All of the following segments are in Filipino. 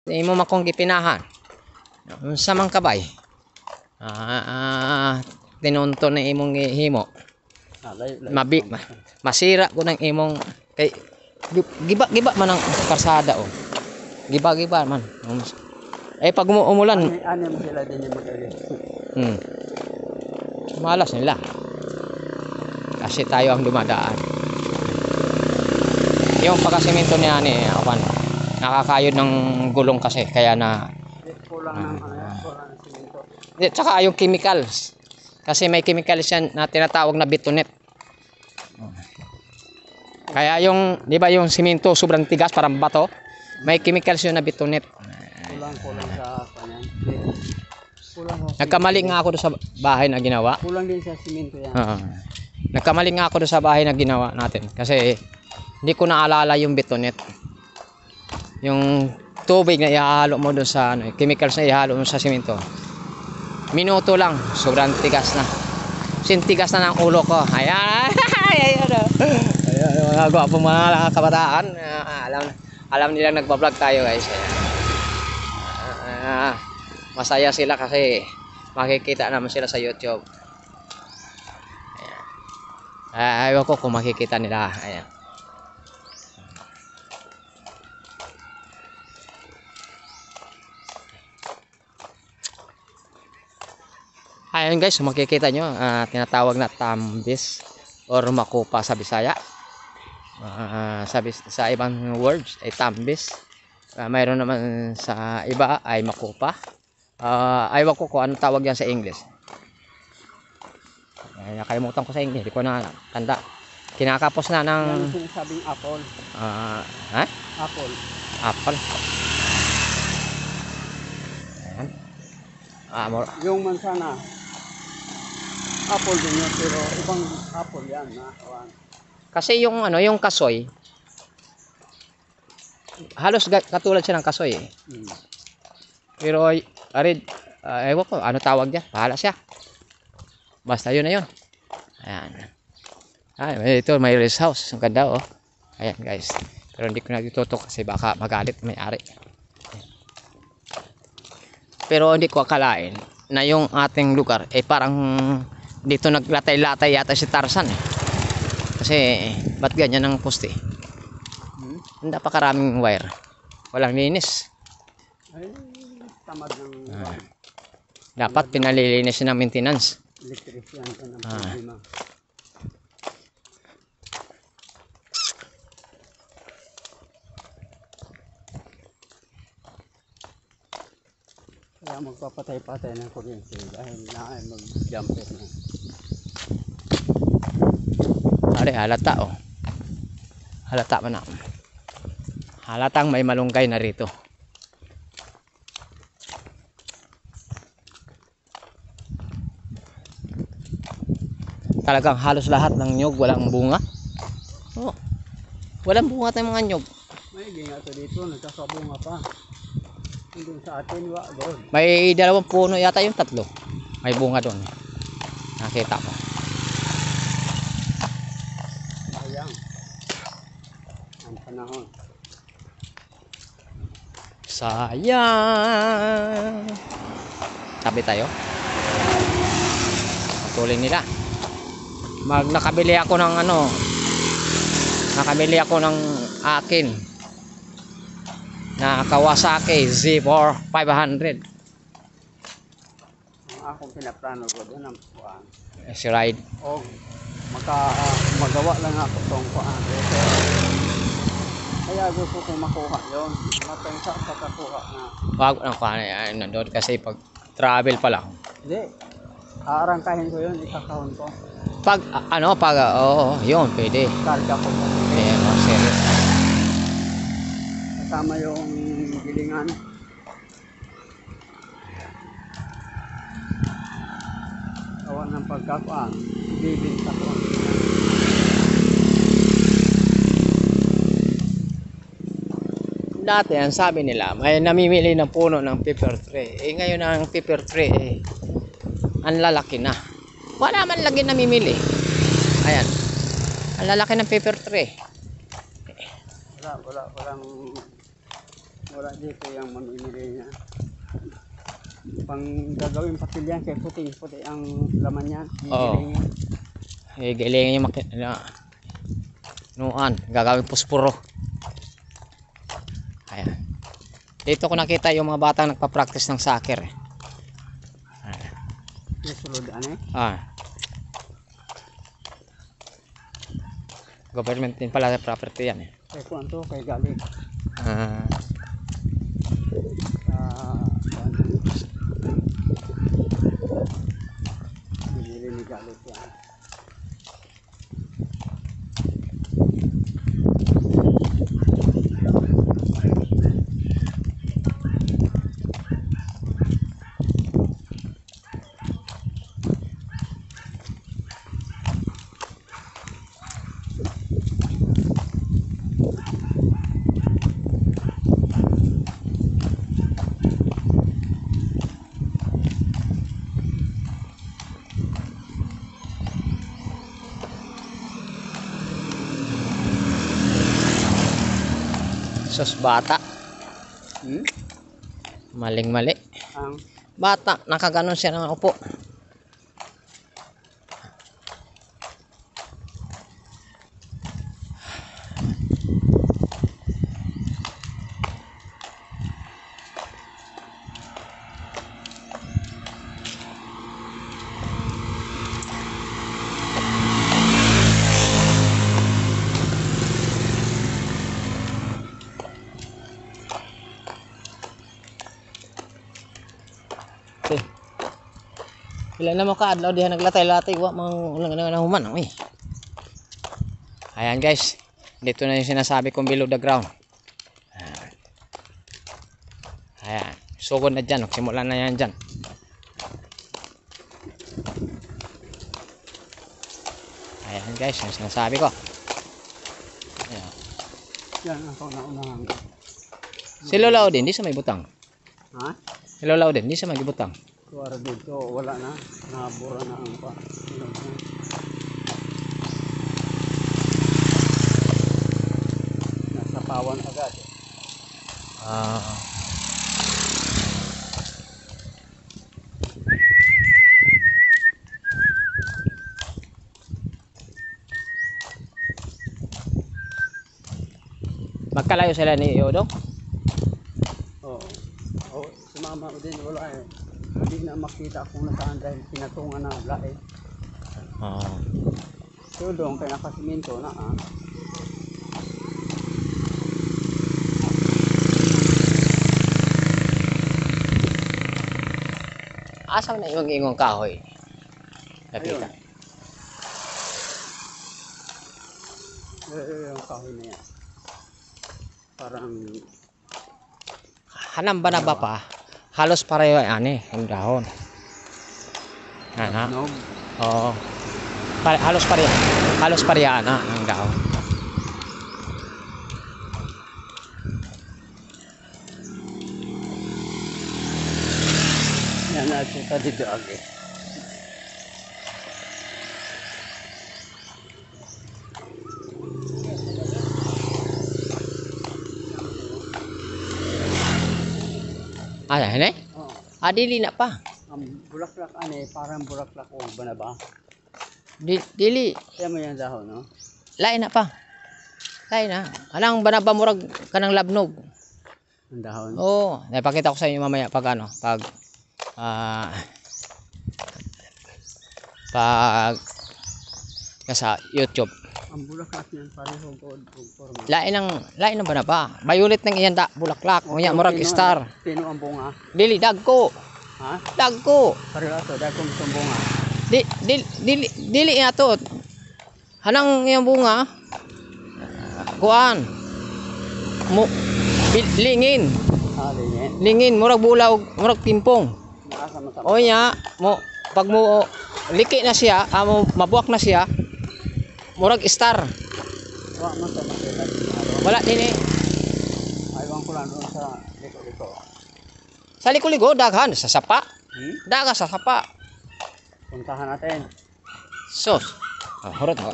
Imo makong gipinahan. Unsa man kabay? Tinunto na imong himo. Masira ko ng imong kay giba man ang karsada oh. Giba man. Pag umulan, ano mo sila din yung mag-ali. malas nila. Kasi tayo ang dumadaan. Yung pagkasimento niya ni awan. Nakakayod ng gulong kasi kaya na Kulang ng simento. Tsaka yung chemicals. Kasi may chemicals yan na tinatawag na bitunet. Kaya yung, di ba yung simento sobrang tigas parang bato, may chemicals yun na bitunet. Kulang sa kanyan. Kulang sa Nagkamali nga ako doon sa bahay na ginawa. Kulang din sa simento yan. Nagkamali nga ako doon sa bahay na ginawa natin kasi hindi ko naalala yung bitunet. Yung tubig na ihalo mo doon sa chemicals na ihalo mo sa simento. Minuto lang, sobrang tigas na. Sintigas na ng ulo ko. Ayan. Ayan. Mga gwapong mga kabataan. Alam nila nagbablog tayo guys. Masaya sila kasi makikita naman sila sa YouTube. Ayan. Ayaw ko kung makikita nila. Ayan. Ayun guys, makikita nyo, tinatawag na tambis or makupa sa Bisaya. Sa ibang words ay tambis. Mayroon naman sa iba ay makupa. Ayaw ko kung ano tawag yan sa English. Nakalimutan ko sa English, hindi ko na tanda. Kinakapos na ng... Yan sinasabing apple. Apple. Apple. Ayan. Yung mansana, apple din yun, pero ibang apple yan na. Kasi yung yung kasoy, halos katulad siya ng kasoy eh. Pero ewan ko ano tawag niya, bahala siya. Basta yun na yun. Ayan. Ito may rest house, ang ganda oh. Ayan guys. Pero hindi ko na itutok kasi baka magalit may-ari. Pero hindi ko akalain na yung ating lugar parang dito naglatay-latay yata si Tarzan eh. Kasi ba't ganyan ang poste? Napakaraming wire. Walang linis. Ay, tamad ng dapat pinalilinis ng maintenance. Electrician ka ng problema. Kaya magpapatay-patay ng kuryente dahil na mag-jumper na. Halata oh. Halata man na. Halatang may malunggay na rito. Talagang halos lahat ng nyog walang bunga. Oh. Walang bunga tayong mga nyog. May ginga to dito, nagkakabunga pa. Doon sa atin, doon. May 2 puno yata yung 3. May bunga doon. Nakita ko. Sayang. Ang panahon. Sayang. Sabi tayo. Patuloy nila. Nakabili ako ng nakabili ako ng akin na Kawasaki Z4 500. Ang akong pinaplano ko doon ang kuhaan. Si ride. O magawa lang ako itong kuhaan. Kaya gusto kong makuha yun. Matang sa pagkakuha na. Wag ang kuhaan nandun kasi pag travel pa lang. Hindi. Aarangkahin ko yun, ikakahon ko. Pag yun pwede. Karga ko. Serious. Kasama yung gilingan. Awan ng pagkakuan. Bibinta ko. Dati ang sabi nila may namimili ng puno ng pepper tree. Ngayon ang pepper tree ang lalaki na. Wala man lagi namimili. Ayan. Ang lalaki ng pepper tree. Walang Wala dito yung mamimili niya. Pang gagawin patilyan kay puting-puti ang laman niya. Oo. Gigilingin. Gilingin yung nuan, gagawin puspuro. Ayan. Dito ko nakita yung mga batang nagpa-practice ng soccer. Yung suludan eh. Government din pala sa property yan eh. Kay kuwan to, kay galing. Binili ni Galit yan. Sus, bata. Maling-mali. Ang Bata, nakaganon siya ng upo. Okay. Ilan na mo ka adlaw diha naglatay-latay wa mang ulang na human oy. Ayan guys, dito na yung sinasabi kong below the ground. Ayan, sugod na dyan, simulan na yan dyan. Ayan guys, yung sinasabi ko. Ayan. yan ang kauna-unahan. Si Lola Odin, di sa may butang. Ha? Si Lola Odin, di sa may butang. Kuwara dito, wala na. Nabura na ang pa. Nasa pawan agad. Magkalayo sila ni Yodo? Oo. Oh, si mama ko din, wala eh. Hindi na makita kung nasaan dahil pinatungan na lain. So doon kay nakasiminto na Asaw na yung ingong kahoy. Nakita. Yung kahoy na yan. Parang Hanam ba na ba pa? Halos pareho ani ang dahon. nog. Oo. Halos pareho. Halos pareho na ang dahon. Yan nakita dito agi. Ano? Oh. Dili na pa. Ang bulaklak ane, parang bulaklak o ba na ba? Dili. Kaya mo yan dahon, no? Lain na pa. Lain na. Anang banaba murag kanang labnog. Ang dahon. Oo, napakita ko sa inyo mamaya pag ano, pag sa YouTube. Ang bulaklak niyan pareho gold o forma. Lain ng banaba. Violet ng iyan da bulaklak. Unya murag star. Pino ang bunga. Dili dagko. Ha? Dagko. Pareho to, dahil kung itong bunga. Dili nga to. Hanang yung bunga. Kuan. Lingin. Lingin. Lingin murag bulaw, murag pimpong. Nakasa mo O nya mo pag mo liki na siya, mo mabuak na siya. Murag star. Wa man sa makita dito. Wala din eh. Aywan ko lang doon sa liko-liko. Sa ligo-ligo daghan sa sapa. Daga sa sapa. Puntahan natin. Sos. Horot ho.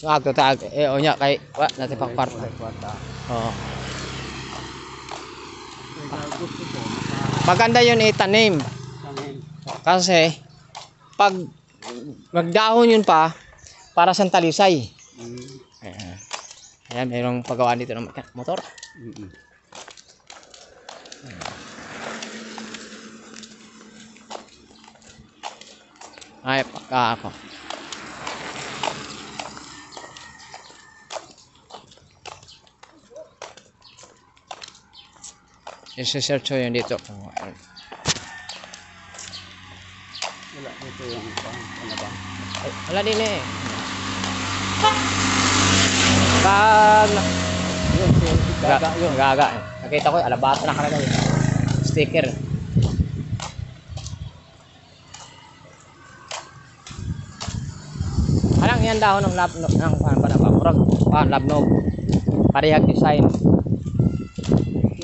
Agto tag onya kay wa natin pakparta. Oo. gusto ko, Maganda yun itanim. makasanin. Kasi, pag magdahon yun pa, para sa talisay. Ayan. Ayan, mayroong paggawa dito ng motor. Ay, pagka ako. I-search ko yun dito. Wala dito yung ano ba? Ay, wala din eh. Pag... Yun, gaga yun. Gaga. Nakita ko, alabata na nakalagay. Sticker. Alang yan dahon ng labnog ng panapamurag. Labnog. Parehag design.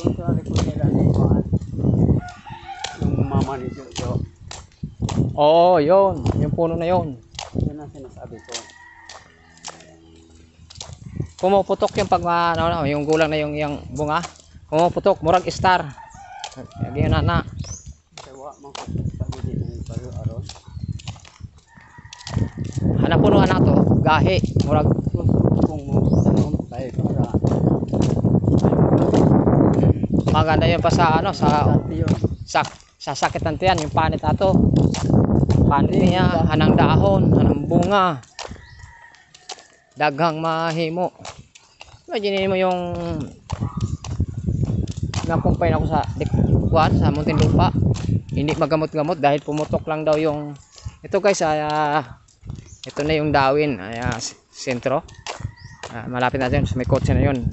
Yung sa likod nila dito, yung mama ni Jojo, Oo, yun. Yung puno na yun. yun ang sinasabi ko. Pumuputok yung pag yung gulang na yung bunga. Pumuputok, murag star. Lagi yun na. Kaya man ko sabi din yung payo aron. Hanap puno na to, gahi. Murag Kung mo tanong tayo para maganda yun pa sa ano sa yun. sakit ng tiyan, yung panit ato. Panit niya, hanang dahon, hanang bunga. Daghang mahimo. Imagine mo yung nakumpay ako sa dikwan sa Muntinlupa. Hindi magamot-gamot dahil pumutok lang daw yung ito guys, ito na yung Dawin, sentro. Malapit natin sa may kotse na yun.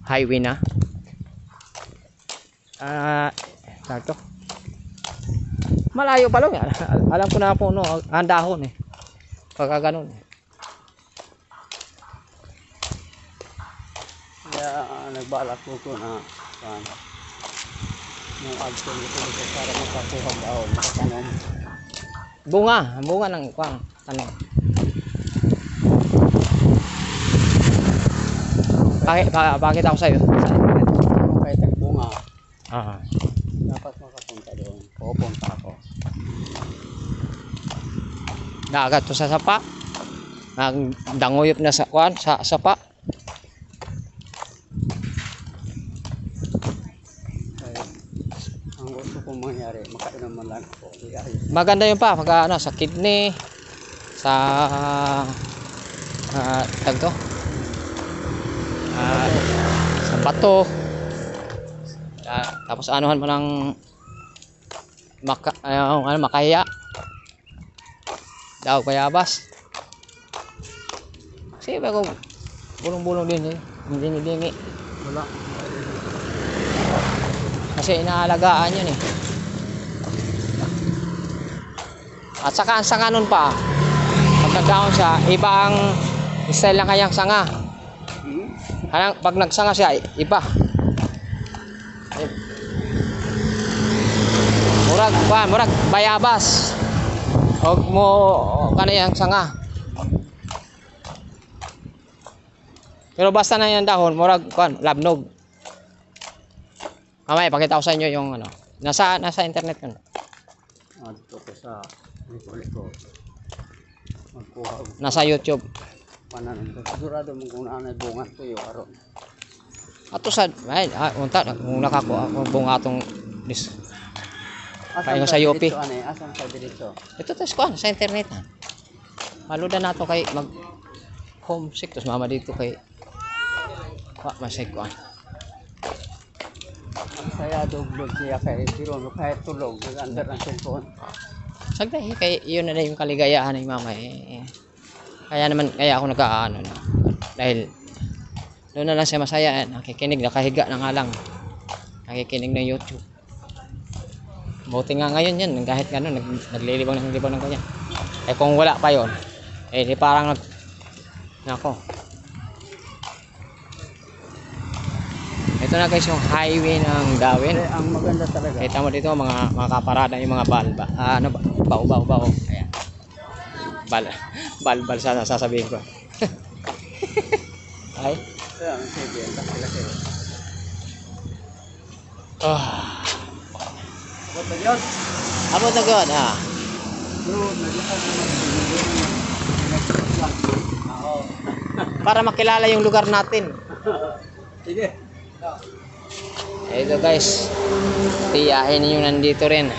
Highway na. Sakto. Malayo pa lang. Alam ko na po no, ang dahon eh. Pagka ganun. Kaya nagbalak ko na yung agto ko para makakuha daon, makatanong. Bunga ng kwang tanong. Bakit ako sa'yo? Kung kahit ang bunga, dapat makapunta doon. Pupunta ako. Dagat to sa sapa. Danguyop na sa kwan sa sapa. Kaya ang gusto kong mangyari, makainom man lang ako. Iayos. Maganda yun pa pag sa kidney, sa tagto. Sa bato. Tapos anuhan mo ng makahiya. Daw bayabas. Kasi ba kung bulong-bulong din eh. Dingi-dingi. Wala. Kasi inaalagaan yun eh. At saka ang sanga nun pa, pag nagdahon siya, ibang style lang kayang sanga. Pag nagsanga siya, iba. Murag bayabas. Huwag mo kanayang sanga. Pero basta na yan dahon, murag labnog. Mamaya, pakita ko sa inyo yung ano. Nasa internet yun. Dito ko sa likod. Magkuha ko. Nasa YouTube. Pananon. Sigurado mong kung naanay bunga to yung aron. Ato sa, unta, kung nakakuha, kung bunga atong kaya sa UP. Asan sa diretso? Ito tas kuan sa internet ha. Maluda nato kay mag homesick tos mama dito kay masay kuan. Saya duglog siya kay pero kahit tulog nag-under ang cellphone. Sagday kay iyon na yung kaligayahan ni mama eh. Kaya ako nag-aano na. Dahil doon na lang siya masaya, nakikinig, nakahiga na nga lang. Nakikinig ng YouTube. Buti nga ngayon yan, kahit gano'n, naglilibang ng kanya. Eh kung wala pa yon, eh di parang nako. Ito na guys yung highway ng Dawin. Ang maganda talaga. Kita mo dito mga kaparada yung mga balba. Bao. Ayan. Balbal sana sasabihin ko. Ay. Sige, laki. Abot na yun. Abot na gawad, ah. Bro, naglakad naman. Oo. Para makilala yung lugar natin. Sige. Ito guys, tiyahin nyo nandito rin.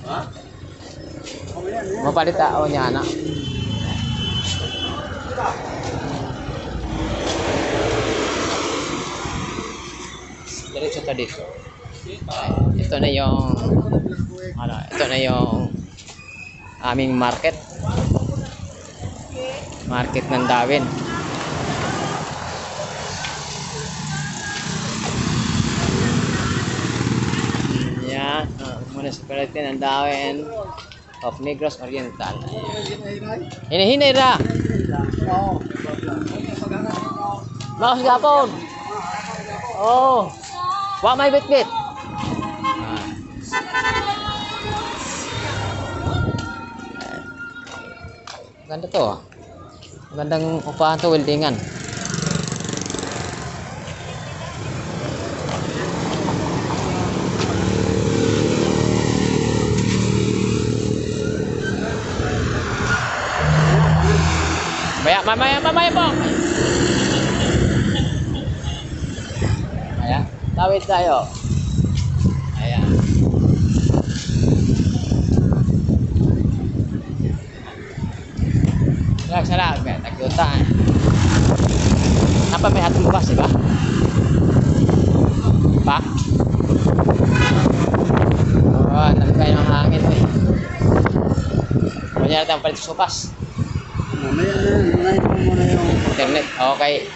Ha? Oh, yan, yan. Mapalit tao niya, anak. Diretso ta dito. Ito na yung ito na yung aming market. Market ng Dawin. Yan, municipality ng Dawin of Negros Oriental. Hinahinay ra. Oo. Bawas gapon. Oh. Wa may bitbit. Ganda to. Magandang upahan to, weldingan. Mamaya po. Ayan, tawid tayo. Ayan. Salag, tagyutan. Apa may atong bukas, diba? Pa? Oh, nagkaya ng hangin mo eh. Kunya natin ang palit sa supas. Mamaya na, unahin mo muna yung... Internet, okay.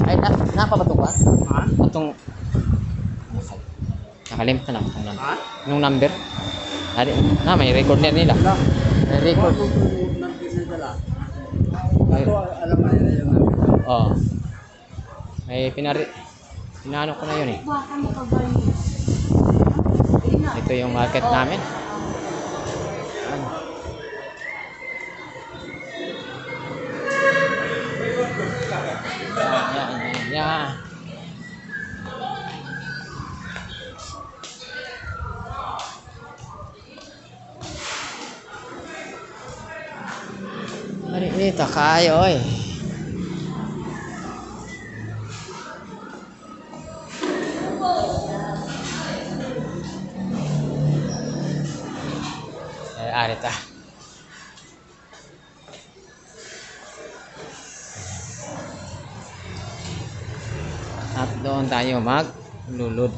Ay, napabato ba? Ha? Itong... Nakalimutan ako itong number. Ha? Yung number? May record na nila. Wala. May record. Ano kung nagpisadala? Ako, alam mo nila yung namin. Oo. May pinano ko na yun eh. Ito yung market namin. Ano? Yan. Dito kayo eh. Arita. At doon tayo maglulod.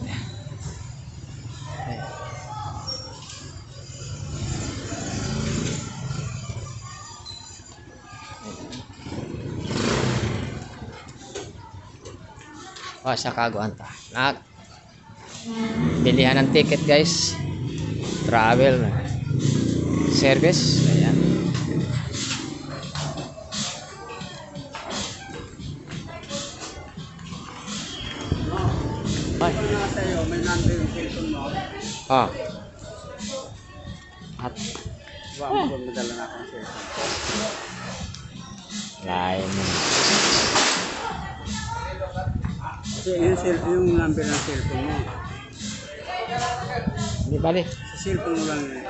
Oh, sa kaguan ta. Bilihan ng ticket guys. Travel service. Ayan. Ay. Ito na sa'yo, may number yung cellphone mo. Oh. At Huwag mo kung madala na akong cellphone. lain. Kasi yung number ng cellphone mo. Di bali. Sa cellphone mo lang yun.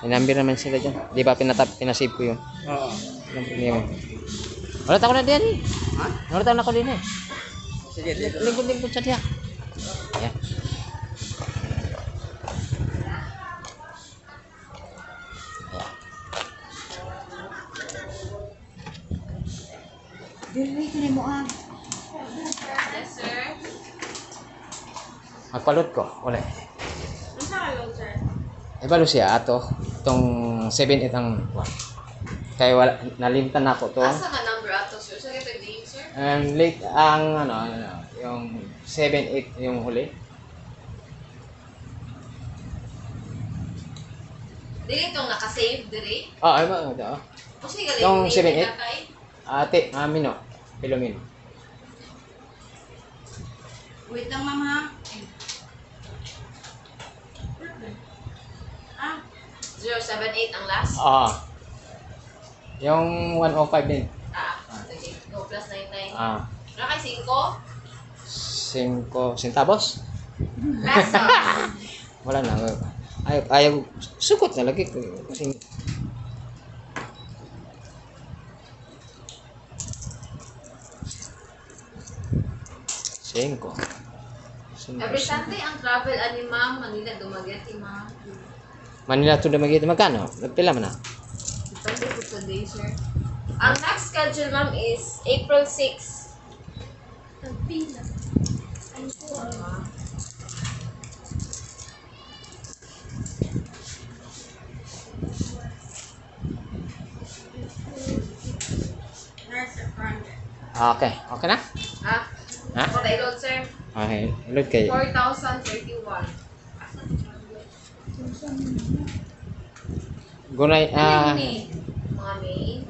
May number naman sila dyan. Di ba pinasave ko yun? Oo. Walang problema. Wala tayo na diyan eh. Ha? Wala tayo na ko din eh. Sige, dito. Lingkod-lingkod sa diyan. Ayan. Yes, sir. Magpalot ko. Wala. Ano sa kalong, sir? Ibalo siya ato. Itong 7-8 ang... Kaya wala. Nalimtan na ako to. Asa ka number ato, sir? Sa kita game, sir? Late ang yung 7-8 yung huli. Dili itong nakasave, dili? Oh, ay ba ito? O sige, galing. Yung Dili 7-8? na kay? Ate, Amino. Pilomino. Wait lang, ma'am, ha? Ah, 078 ang last? Yung 105 din. Ah, sige. Go plus 99. Ah. Nakay 5? 5 centavos? Peso. Wala na. Ayaw, sukot na lagi. Kasi, Cinco. Every Sunday ang travel ani ma'am, Manila dumagati ma'am. Manila to Dumaguete. Magkano? Nagpila man na? Depende po today, sir. Ang next schedule ma'am is April 6. Nagpila. Ay po. Okay. Okay na? Ah, Ha? ako tayo load, sir. Okay. Load kayo. 4,031. Gunay, Ano ni? Mga May.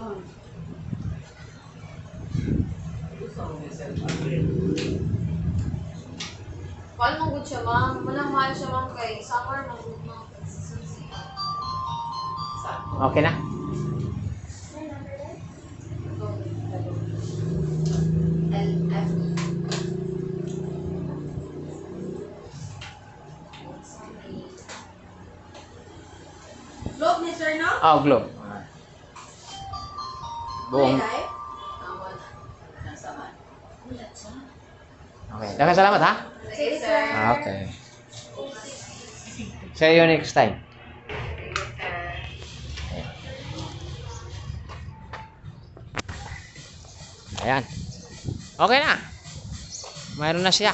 Paano mong good siya, ma'am? Walang mahal siya, ma'am, kay summer, ma'am, good, ma'am. Okay na? LF. Globe ni sir, no? Oh, globe. Buong. Live? Okay. Daghang salamat ha? Sige, sir. Okay. See you next time. Ayan. Okay na. Mayroon na siya.